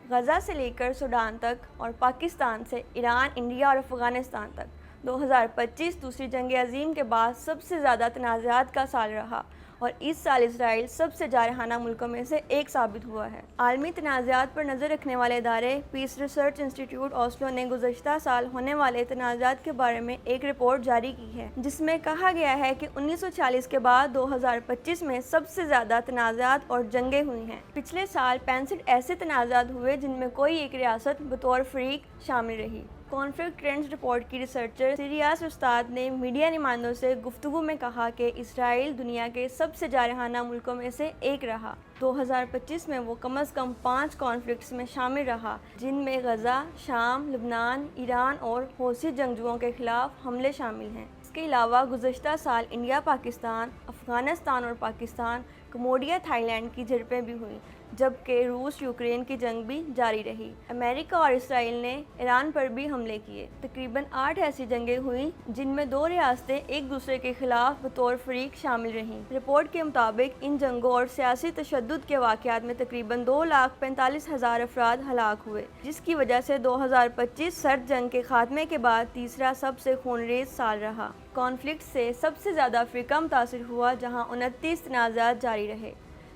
غزہ سے لے کر سوڈان تک اور پاکستان سے ایران، انڈیا اور افغانستان تک 2025 دوسری جنگ عظیم کے بعد سب سے زیادہ تنازعات کا سال رہا اور اس سال اسرائیل سب سے جارحانہ ملکوں میں سے ایک ثابت ہوا ہے۔ عالمی تنازعات پر نظر رکھنے والے ادارے پیس ریسرچ انسٹی ٹیوٹ اوسلو نے گزشتہ سال ہونے والے تنازعات کے بارے میں ایک رپورٹ جاری کی ہے، جس میں کہا گیا ہے کہ 1940 کے بعد 2025 میں سب سے زیادہ تنازعات اور جنگیں ہوئی ہیں۔ پچھلے سال 65 ایسے تنازعات ہوئے جن میں کوئی ایک ریاست بطور فریق شامل رہی۔ کانفلکٹ ٹرینڈز رپورٹ کی ریسرچر سیریاس استاد نے میڈیا نمائندوں سے گفتگو میں کہا کہ اسرائیل دنیا کے سب سے جارحانہ ملکوں میں سے ایک رہا۔ 2025 میں وہ کم از کم 5 کانفلکٹس میں شامل رہا، جن میں غزہ، شام، لبنان، ایران اور حوثی جنگجوؤں کے خلاف حملے شامل ہیں۔ اس کے علاوہ گزشتہ سال انڈیا، پاکستان، افغانستان اور پاکستان، کمبوڈیا، تھائی لینڈ کی جھڑپیں بھی ہوئیں، جبکہ روس یوکرین کی جنگ بھی جاری رہی۔ امریکہ اور اسرائیل نے ایران پر بھی حملے کیے۔ تقریباً 8 ایسی جنگیں ہوئیں جن میں 2 ریاستیں ایک دوسرے کے خلاف بطور فریق شامل رہیں۔ رپورٹ کے مطابق ان جنگوں اور سیاسی تشدد کے واقعات میں تقریباً 2,45,000 افراد ہلاک ہوئے، جس کی وجہ سے 2025 سرد جنگ کے خاتمے کے بعد تیسرا سب سے خونریز سال رہا۔ کانفلکٹ سے سب سے زیادہ افریقہ متاثر ہوا، جہاں 29 تنازعات جاری رہے،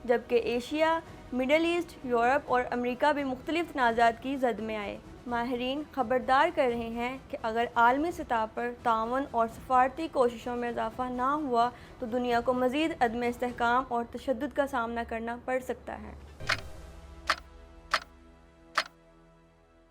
جبکہ ایشیا، مڈل ایسٹ، یورپ اور امریکہ بھی مختلف تنازعات کی زد میں آئے۔ ماہرین خبردار کر رہے ہیں کہ اگر عالمی سطح پر تعاون اور سفارتی کوششوں میں اضافہ نہ ہوا تو دنیا کو مزید عدم استحکام اور تشدد کا سامنا کرنا پڑ سکتا ہے۔